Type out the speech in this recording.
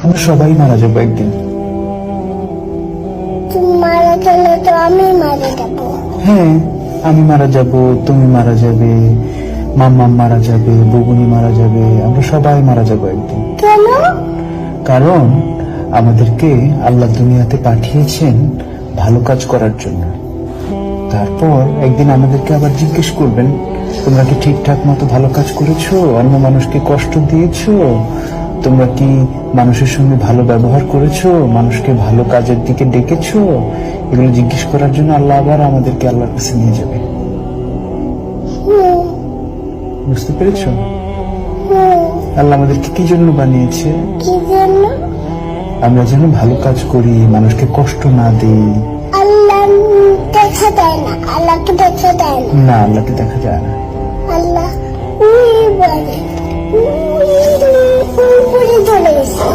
আমরা সবাই মারা যাবো একদিন। তুমি মারা গেলে তো আমি মারা যাবো। হ্যাঁ, আমি মারা যাব, তুমি মারা যাবে, মাম্মা মারা যাবে, বগুনি মারা যাবে, আমরা সবাই মারা যাবো একদিন। কেন? কারণ আমাদেরকে আল্লাহ দুনিয়াতে পাঠিয়েছেন ভালো কাজ করার জন্য। তারপর একদিন আমাদেরকে আবার জিজ্ঞেস করবেন, তোমরা কি ঠিকঠাক মতো ভালো কাজ করেছো? অন্য মানুষকে কষ্ট দিয়েছো? তোমরা কি মানুষের সঙ্গে ভালো ব্যবহার করেছো? মানুষকে ভালো কাজের দিকে ডেকেছো? এগুলো জিজ্ঞেস করার জন্য আল্লাহ আবার আমাদেরকে আল্লাহর কাছে নিয়ে যাবে। বুঝতে পেরেছো? আল্লাহ আমাদেরকে কি জন্য বানিয়েছে? কি জন্য? আমরা যেন ভালো কাজ করি, মানুষকে কষ্ট না দিই। আল্লাহ দেখা দেয় না, আল্লাহকে দেখা দেয় না। না, আল্লাহকে দেখা যায় না। আল্লাহ বলে উপরে চলে গেছে।